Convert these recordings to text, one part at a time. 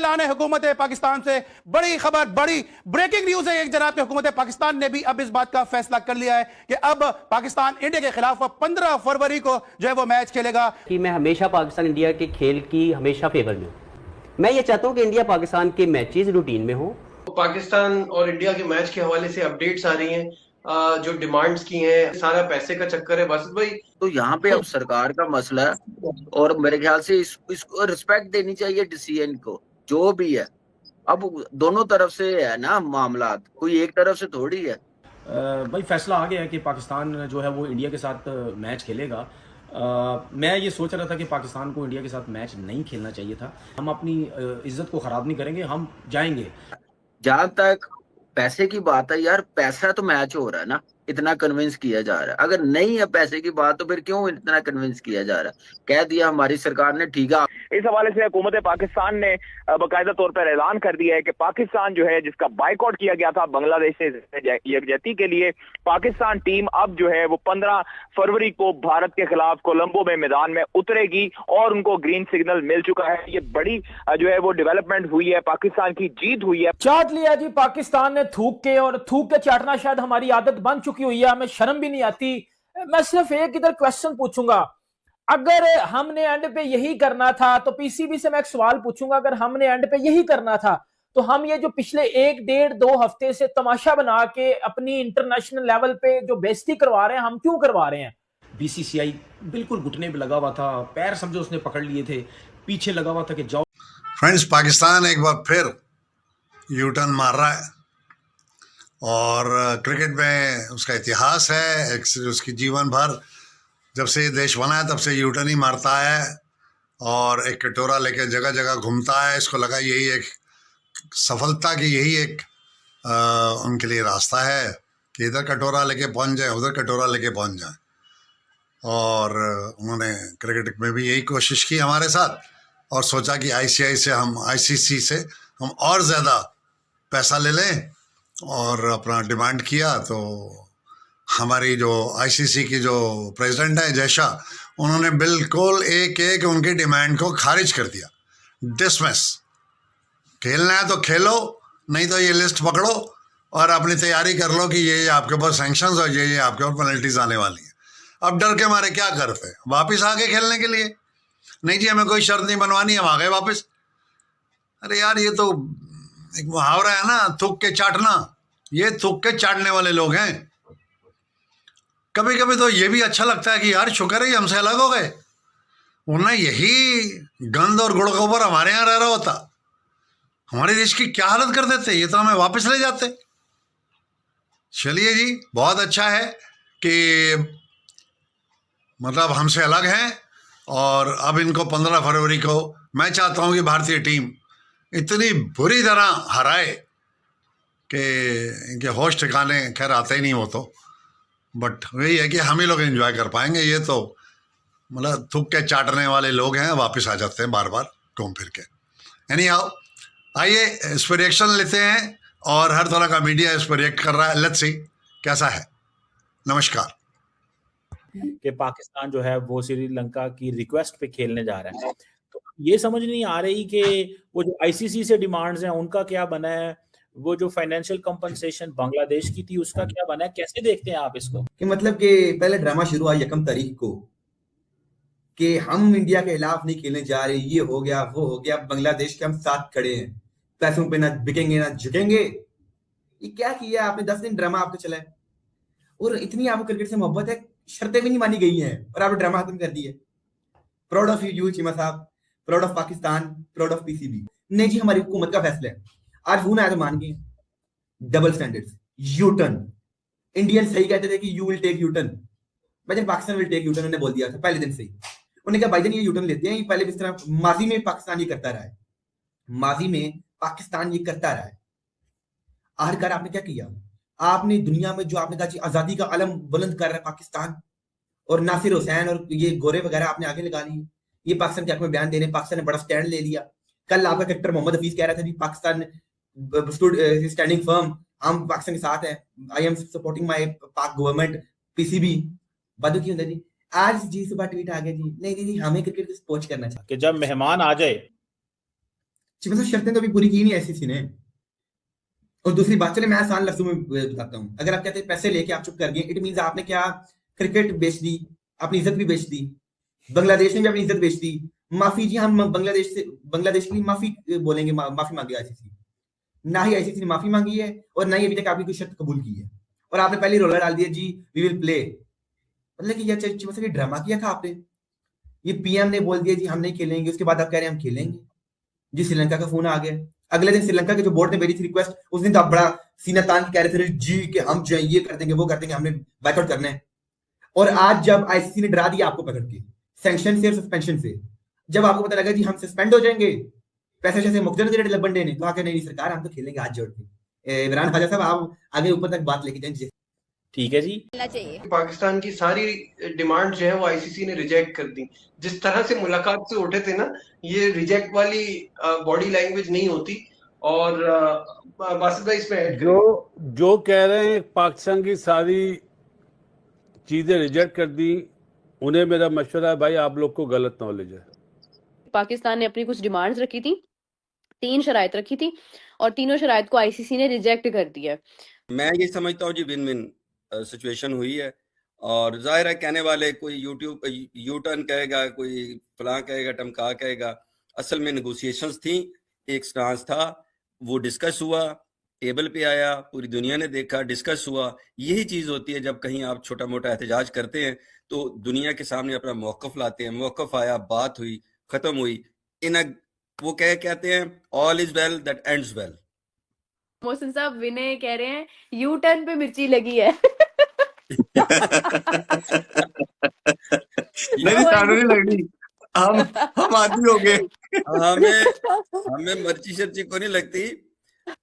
ऐलान है हुकूमत पाकिस्तान से। बड़ी खबर, बड़ी ब्रेकिंग न्यूज है जनाब कि हुकूमत पाकिस्तान ने भी अब इस बात का फैसला कर लिया है कि अब पाकिस्तान इंडिया के खिलाफ 15 फरवरी को जो है वो मैच खेलेगा। कि मैं हमेशा पाकिस्तान इंडिया के खेल की हमेशा फेवर में हूँ। मैं ये चाहता हूँ कि इंडिया पाकिस्तान के मैचेस रूटीन में हो। पाकिस्तान और इंडिया के मैच के हवाले से अपडेट्स आ रही हैं, जो डिमांड्स की हैं, सारा पैसे का चक्कर है बासित भाई। तो यहाँ पे अब सरकार का मसला है और मेरे ख्याल से इसको रिस्पेक्ट देनी चाहिए डिसीजन को, जो भी है। अब दोनों तरफ से है ना मामला, कोई एक तरफ से थोड़ी है। भाई फैसला आ गया है कि पाकिस्तान जो है वो इंडिया के साथ मैच खेलेगा। मैं ये सोच रहा था कि पाकिस्तान को इंडिया के साथ मैच नहीं खेलना चाहिए था। हम अपनी इज्जत को खराब नहीं करेंगे, हम जाएंगे। जहां तक पैसे की बात है यार, पैसा तो मैच हो रहा है ना, इतना कन्विंस किया जा रहा है। अगर नहीं है पैसे की बात तो फिर क्यों इतना कन्विंस किया जा रहा है? कह दिया हमारी सरकार ने, ठीक है। इस हवाले से हुकूमत पाकिस्तान ने बाकायदा तौर पर ऐलान कर दिया है कि पाकिस्तान जो है, जिसका बाइकआउट किया गया था बांग्लादेश से यकजहती के लिए, पाकिस्तान टीम अब जो है वो 15 फरवरी को भारत के खिलाफ कोलंबो में मैदान में उतरेगी और उनको ग्रीन सिग्नल मिल चुका है। ये बड़ी जो है वो डेवलपमेंट हुई है, पाकिस्तान की जीत हुई है। चाट लिया जी पाकिस्तान ने थूक के, और थूक के चाटना शायद हमारी आदत बन चुकी हुई है, हमें शर्म भी नहीं आती। मैं सिर्फ एक इधर क्वेश्चन पूछूंगा, अगर हमने एंड पे यही करना था तो पीसीबी से मैं एक सवाल पूछूंगा, अगर हमने एंड पे यही करना था तो हम ये जो पिछले 1-1.5-2 हफ्ते से तमाशा बना के अपनी इंटरनेशनल लेवल पे जो बेइज्जती करवा रहे हैं, हम क्यों करवा रहे हैं? बीसीसीआई बिल्कुल घुटने पे लगा हुआ था, पैर समझो उसने पकड़ लिए थे, पीछे लगा हुआ था कि जाओ। फ्रेंड्स, पाकिस्तान एक बार फिर यू टर्न मार रहा है और क्रिकेट में उसका इतिहास है। उसकी जीवन भर जब से ये देश बना है तब से यू टर्न ही मारता है और एक कटोरा लेके जगह जगह घूमता है। इसको लगा यही एक सफलता की यही एक उनके लिए रास्ता है कि इधर कटोरा लेके पहुंच जाए, उधर कटोरा लेके पहुंच जाए। और उन्होंने क्रिकेट में भी यही कोशिश की हमारे साथ और सोचा कि आईसीसी से हम और ज़्यादा पैसा ले लें और अपना डिमांड किया। तो हमारी जो आईसीसी की जो प्रेसिडेंट है जयशा, उन्होंने बिल्कुल एक उनकी डिमांड को खारिज कर दिया, डिसमिस। खेलना है तो खेलो, नहीं तो ये लिस्ट पकड़ो और अपनी तैयारी कर लो कि ये आपके ऊपर सैंक्शंस और ये आपके ऊपर पेनल्टीज आने वाली हैं। अब डर के मारे क्या करते, वापस आ गए खेलने के लिए। नहीं जी, हमें कोई शर्त नहीं बनवानी, हम आ गए वापस। अरे यार, ये तो एक मुहावरा है ना, थूक के चाटना। ये थूक के चाटने वाले लोग हैं। कभी कभी तो ये भी अच्छा लगता है कि यार शुक्र है हमसे अलग हो गए, वरना यही गंद और गुड़ के ऊपर हमारे यहाँ रह रहा होता, हमारे देश की क्या हालत कर देते, ये तो हमें वापस ले जाते। चलिए जी, बहुत अच्छा है कि मतलब हमसे अलग हैं और अब इनको 15 फरवरी को मैं चाहता हूँ कि भारतीय टीम इतनी बुरी तरह हराए कि इनके होश ठिकाने खैर आते ही नहीं हो तो, बट वही है कि हम ही लोग एंजॉय कर पाएंगे। ये तो मतलब थूक के चाटने वाले लोग हैं, वापस आ जाते हैं बार बार घूम फिर के। एनी हाउ, आइए इस पर रिएक्शन लेते हैं और हर तरह का मीडिया इस पर रिएक्ट कर रहा है। लेट्स सी कैसा है। नमस्कार। कि पाकिस्तान जो है वो श्रीलंका की रिक्वेस्ट पे खेलने जा रहा है, तो ये समझ नहीं आ रही कि वो जो आईसीसी से डिमांड्स हैं उनका क्या बना है, वो जो फाइनेंशियल कंपनसेशन बांग्लादेश की थी उसका क्या बना है। कैसे देखते हैं आप इसको? कि मतलब कि पहले ड्रामा शुरू हुआ 1 तारीख को कि हम इंडिया के खिलाफ नहीं खेलने जा रहे, ये हो गया वो हो गया, बांग्लादेश के हम साथ खड़े हैं, पैसों पे ना बिकेंगे ना झुकेंगे। ये क्या किया आपने? 10 दिन ड्रामा आपको चला है और इतनी आपको क्रिकेट से मोहब्बत है, शर्तें भी नहीं मानी गई हैं और आपने ड्रामा खत्म कर दिया। प्राउड ऑफ यू चीमा साहब, proud of Pakistan, proud of PCB. नहीं जी, हमारी हुकूमत का फैसला है। आज फोन आया तो मान गए। Double standards, U turn. Indian सही कहते थे कि you will take U turn, भाईजान Pakistan will take U turn. उन्होंने बोल दिया था पहले दिन से ही। उन्होंने कहा भाईजान ये यू टर्न लेते हैं, ये पहले इस तरह माजी में पाकिस्तान ये करता रहा है, माजी में पाकिस्तान ये करता रहा है। आखिरकार आपने क्या किया? आपने दुनिया में जो आपने कहा आजादी का अलम बुलंद कर रहा है पाकिस्तान, और नासिर हुसैन और ये गोरे वगैरह आपने आगे लगा लिए। ये पाकिस्तान के हक में बयान देने, पाकिस्तान ने बड़ा स्टैंड ले लिया। कल आपका कैप्टन मोहम्मद हफीज कह रहा था जी पाकिस्तान स्टैंडिंग फर्म, हम पाकिस्तान के साथ हैं, आई एम सपोर्टिंग माय पाक गवर्नमेंट, पीसीबी। बादू की जी आज जी सुबह ट्वीट आ गया जी, नहीं जी हमें क्रिकेट को स्पोर्ट करना चाहिए कि जब मेहमान आ जाए शर्तें तो अभी पूरी की नहीं आईसीसी ने। और दूसरी बात, चले मैं आसान लफ्जों में बताता हूँ, अगर आप कहते हैं पैसे लेके आप चुप कर गए, इट मींस आपने क्या, क्रिकेट बेच दी, अपनी इज्जत भी बेच दी, बांग्लादेश ने भी अपनी इज्जत बेच दी। माफी जी, हम बांग्लादेश के लिए माफी बोलेंगे, माफी मांगी आईसीसी, ना ही आईसीसी ने माफी मांगी है और ना ही अभी तक आपकी कोई शर्त कबूल की है, और आपने पहले रोला डाल दिया जी वी विल प्ले। मतलब कि ये ड्रामा किया था आपने। ये पीएम ने बोल दिया जी हम नहीं खेलेंगे, उसके बाद आप कह रहे हैं हम खेलेंगे जी। श्रीलंका का फोन आ गया, अगले दिन श्रीलंका के जो बोर्ड ने भेजी थी रिक्वेस्ट, उस दिन तो आप बड़ा सीना तान के कह रहे थे जी कि हम जो ये कर देंगे वो कर देंगे, हमने बैकआउट करना है। और आज जब आईसीसी ने डरा दिया आपको पकड़ के सैंक्शन से और सस्पेंशन से, जब आपको पता लगा जी हम सस्पेंड हो जाएंगे, पैसे जैसे मुख्तर दिए लबंडे ने, तो आके नहीं सरकार हम तो खेलेंगे हाथ जोड़ के। इमरान खाजा साहब आप आगे ऊपर तक बात लेके जाएंगे। ठीक है जी। चाहिए पाकिस्तान की सारी डिमांड जो है वो आईसीसी ने रिजेक्ट कर दी। जिस तरह से मुलाकात से उठे थे ना, ये रिजेक्ट वाली बॉडी लैंग्वेज नहीं होती। और बासित भाई इसमें जो कह रहे हैं पाकिस्तान की सारी चीजें रिजेक्ट कर दी, उन्हें मेरा मशवरा है भाई आप लोग को गलत नॉलेज है। पाकिस्तान ने अपनी कुछ डिमांड्स रखी थी, 3 शराइत रखी थी और तीनों शराइत को आईसीसी ने रिजेक्ट कर दिया। मैं ये समझता हूँ जी विन विन सिचुएशन हुई है। और जाहिर है कहने वाले कोई यू टर्न कहेगा, कोई फलां कहेगा, टमका कहेगा, असल में नेगोशिएशंस थी, एक स्टांस था, वो डिस्कस हुआ, टेबल पे आया, पूरी दुनिया ने देखा, डिस्कस हुआ। यही चीज होती है जब कहीं आप छोटा मोटा एहतजाज करते हैं तो दुनिया के सामने अपना मौकफ लाते हैं। मौकफ आया, बात हुई, खत्म हुई। वो कहते हैं all is well that ends well. Mohsin साहब विनय कह रहे हैं यू टर्न पे मिर्ची लगी है। नहीं लग रही, हम आदमी हो गए, हमें मर्ची शर्ची को नहीं लगती।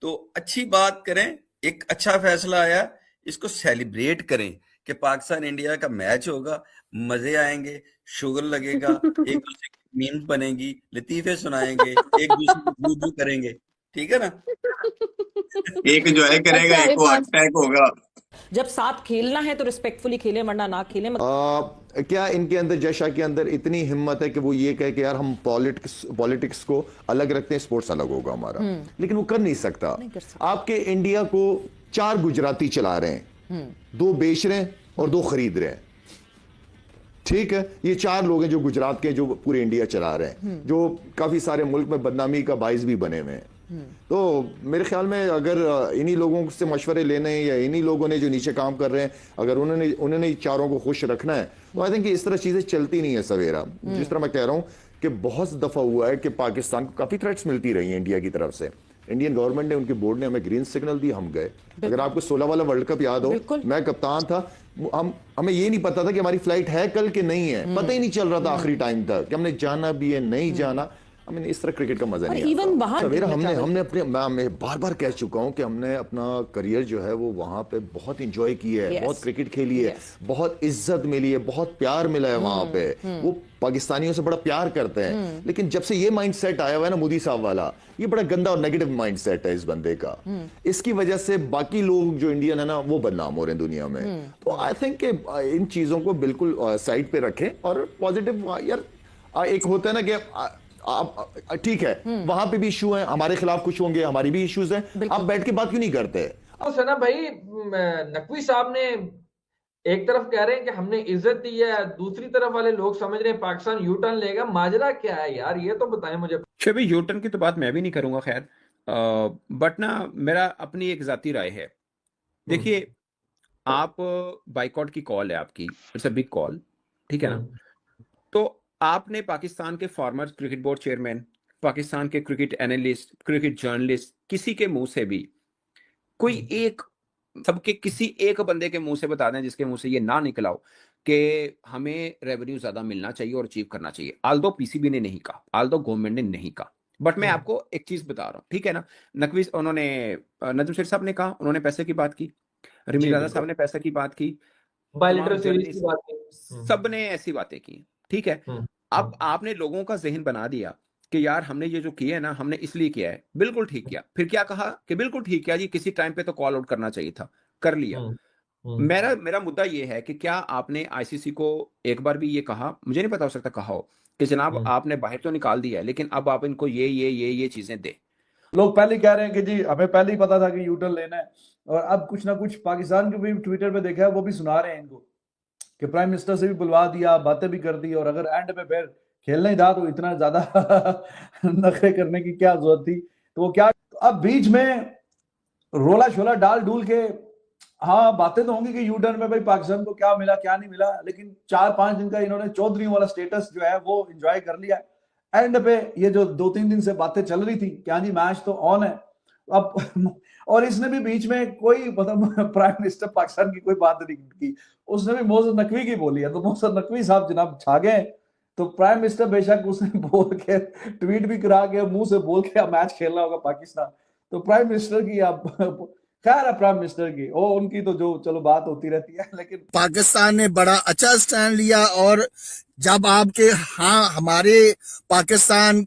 तो अच्छी बात करें, एक अच्छा फैसला आया, इसको सेलिब्रेट करें कि पाकिस्तान इंडिया का मैच होगा, मजे आएंगे, शुगर लगेगा, एक दूसरे की मीम्स बनेगी, लतीफे सुनाएंगे, एक दूसरे को बू करेंगे, ठीक है ना। एक एंजॉय करेगा, एक को अटैक होगा। जब साथ खेलना है तो रिस्पेक्टफुली खेले, वरना ना खेले। क्या इनके अंदर, जय शाह के अंदर इतनी हिम्मत है कि वो ये कहे कि यार हम पॉलिटिक्स को अलग रखते हैं, स्पोर्ट्स अलग होगा हमारा, लेकिन वो कर नहीं सकता। आपके इंडिया को 4 गुजराती चला रहे हैं, 2 बेच रहे हैं और 2 खरीद रहे हैं, ठीक है। ये 4 लोग हैं जो गुजरात के, जो पूरे इंडिया चला रहे हैं, जो काफी सारे मुल्क में बदनामी का बाइस भी बने हुए हैं। तो मेरे ख्याल में अगर इन्हीं लोगों से मशवरे लेने हैं, या इन्हीं लोगों ने जो नीचे काम कर रहे हैं, अगर उन्होंने चारों को खुश रखना है, तो आई थिंक इस तरह चीजें चलती नहीं है सवेरा। जिस तरह मैं कह रहा हूं कि बहुत दफा हुआ है कि पाकिस्तान को काफी थ्रेट्स मिलती रही हैं इंडिया की तरफ से। इंडियन गवर्नमेंट ने, उनके बोर्ड ने हमें ग्रीन सिग्नल दी, हम गए। अगर आपको 16 वाला वर्ल्ड कप याद हो, मैं कप्तान था, हमें ये नहीं पता था कि हमारी फ्लाइट है कल कि नहीं है, पता ही नहीं चल रहा था आखिरी टाइम तक कि हमने जाना भी है नहीं जाना। हमें इस तरह क्रिकेट का मजा नहीं आता। सवेरा हमने अपने, मैं बार बार कह चुका हूं कि हमने अपना करियर जो है वो वहां पे बहुत एंजॉय किया है, बहुत क्रिकेट खेली है, बहुत इज्जत मिली है, बहुत प्यार मिला है वहां पे। वो पाकिस्तानियों से बड़ा प्यार करते हैं। लेकिन जब से ये माइंडसेट आया हुआ है ना मोदी साहब वाला, ये बड़ा गंदा और नेगेटिव माइंडसेट है इस बंदे का। इसकी वजह से बाकी लोग जो इंडियन है ना वो बदनाम हो रहे हैं दुनिया में। तो आई थिंक इन चीजों को बिल्कुल साइड पे रखें और पॉजिटिव, यार एक होता है ना कि आप ठीक है, वहां पे भी इशू है, हमारे खिलाफ कुछ होंगे, हमारी भी इश्यूज हैं, आप बैठ के बात क्यों नहीं करते? सना भाई, नकवी साहब ने एक तरफ कह रहे हैं कि हमने इज्जत दी है, दूसरी तरफ वाले लोग समझ रहे हैं पाकिस्तान यू टर्न लेगा। माजरा क्या है यार, ये तो बताएं मुझे। भाई यू टर्न की तो बात मैं भी नहीं करूंगा, खैर, बट ना मेरा अपनी एक जाती राय है। देखिए, आप बाइकआउट की कॉल है आपकी, इट्स अ बिग कॉल, ठीक है ना। तो आपने पाकिस्तान के farmer cricket board chairman, Pakistan के क्रिकेट एनालिस्ट, क्रिकेट जर्नलिस्ट, किसी के मुंह से भी कोई एक, सबके किसी एक बंदे के मुंह से बता दें जिसके मुंह से ये ना निकला हो कि हमें रेवेन्यू ज्यादा मिलना चाहिए और अचीव करना चाहिए। आल्दो पीसीबी ने नहीं कहा, आल्दो गवर्नमेंट ने नहीं कहा, बट मैं आपको एक चीज बता रहा हूँ, ठीक है ना। नकवी, उन्होंने, नजम शेर साहब ने कहा, उन्होंने पैसे की बात की, रमीज राजा साहब ने पैसे की बात की, सब ने ऐसी बातें की, ठीक है। अब आपने लोगों का जहन बना दिया कि यार हमने ये जो किया है ना, हमने इसलिए किया है, बिल्कुल ठीक किया। फिर क्या कहा कि बिल्कुल ठीक किया जी, किसी टाइम पे तो कॉल आउट करना चाहिए था, कर लिया। मेरा मुद्दा ये है कि क्या आपने आईसीसी को एक बार भी ये कहा, मुझे नहीं पता, हो सकता कहा हो, कि जनाब आपने बाहर तो निकाल दिया है लेकिन अब आप इनको ये चीजें दे। लोग पहले कह रहे हैं कि जी हमें पहले ही पता था कि यूटर्न लेना है, और अब कुछ ना कुछ पाकिस्तान के भी ट्विटर पे देखा है, वो भी सुना रहे हैं इनको कि प्राइम मिनिस्टर से भी बुलवा दिया, बातें भी कर दी, और अगर एंड में फिर खेलना ही था तो इतना ज्यादा नखरे करने की क्या जरूरत थी। तो वो क्या अब बीच में रोला शोला डाल डूल के, हाँ बातें तो होंगी कि यूटर्न में भाई पाकिस्तान को क्या मिला क्या नहीं मिला, लेकिन 4-5 दिन का इन्होंने चौधरी वाला स्टेटस जो है वो एंजॉय कर लिया। एंड पे ये जो 2-3 दिन से बातें चल रही थी कि हाँ जी मैच तो ऑन है अब, और इसने भी बीच में कोई मतलब प्राइम मिनिस्टर पाकिस्तान की कोई बात नहीं की, उसने भी मोहसिन नकवी की बोली है, तो मोहसिन नकवी साहब जनाब छा गए। तो प्राइम मिनिस्टर बेशक उसने बोल के ट्वीट भी करा के मुंह से बोल के मैच खेलना होगा पाकिस्तान, तो प्राइम मिनिस्टर की अब खैर है, प्राइम मिनिस्टर की ओ उनकी तो जो चलो बात होती रहती है, लेकिन पाकिस्तान ने बड़ा अच्छा स्टैंड लिया। और जब आपके हमारे पाकिस्तान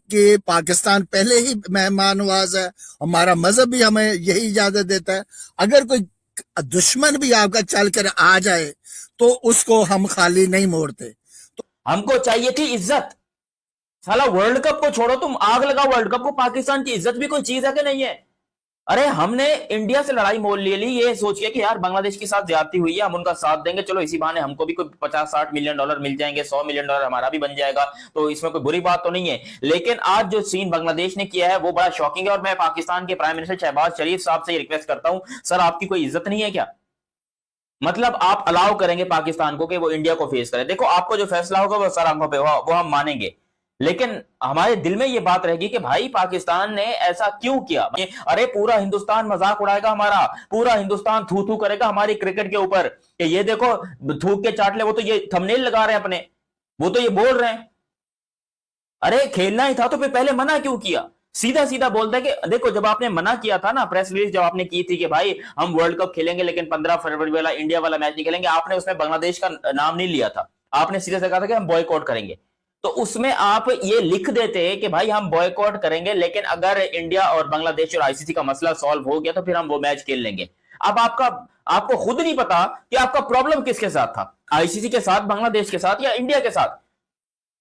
पहले ही मेहमान नवाज है, हमारा मजहब भी हमें यही इजाजत देता है, अगर कोई दुश्मन भी आपका चल कर आ जाए तो उसको हम खाली नहीं मोड़ते। हमको चाहिए थी इज्जत। साला वर्ल्ड कप को छोड़ो, तुम आग लगाओ वर्ल्ड कप को, पाकिस्तान की इज्जत भी कोई चीज है कि नहीं है? अरे हमने इंडिया से लड़ाई मोल ले ली ये सोच के कि यार बांग्लादेश के साथ ज्यादती हुई है, हम उनका साथ देंगे, चलो इसी बहाने हमको भी कोई 50-60 मिलियन डॉलर मिल जाएंगे, 100 मिलियन डॉलर हमारा भी बन जाएगा, तो इसमें कोई बुरी बात तो नहीं है। लेकिन आज जो सीन बांग्लादेश ने किया है वो बड़ा शॉकिंग है, और मैं पाकिस्तान के प्राइम मिनिस्टर शहबाज शरीफ साहब से रिक्वेस्ट करता हूं, सर आपकी कोई इज्जत नहीं है क्या? मतलब आप अलाउ करेंगे पाकिस्तान को कि वो इंडिया को फेस करे? देखो आपको जो फैसला होगा वो सर आंखों पे वो हम मानेंगे, लेकिन हमारे दिल में ये बात रहेगी कि भाई पाकिस्तान ने ऐसा क्यों किया? अरे पूरा हिंदुस्तान मजाक उड़ाएगा हमारा, पूरा हिंदुस्तान थू थू करेगा हमारी क्रिकेट के ऊपर कि ये देखो थूक के चाट ले, वो तो ये थंबनेल लगा रहे हैं अपने, वो तो ये बोल रहे हैं। अरे खेलना ही था तो फिर पहले मना क्यों किया? सीधा सीधा बोलता है कि देखो जब आपने मना किया था ना, प्रेस रिलीज जब आपने की थी कि भाई हम वर्ल्ड कप खेलेंगे लेकिन 15 फरवरी वाला इंडिया वाला मैच नहीं खेलेंगे, आपने उसमें बांग्लादेश का नाम नहीं लिया था, आपने सीधे से कहा था कि हम बॉयकॉट करेंगे। तो उसमें आप ये लिख देते कि भाई हम बॉयकॉट करेंगे, लेकिन अगर इंडिया और बांग्लादेश और आईसीसी का मसला सॉल्व हो गया तो फिर हम वो मैच खेल लेंगे। अब आपको खुद नहीं पता कि आपका प्रॉब्लम किसके साथ था, आईसीसी के साथ, बांग्लादेश के साथ या इंडिया के साथ,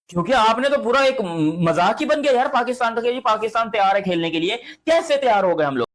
क्योंकि आपने तो पूरा एक मजाक ही बन गया यार पाकिस्तान का कि पाकिस्तान तैयार है खेलने के लिए। कैसे तैयार हो गए हम लोग?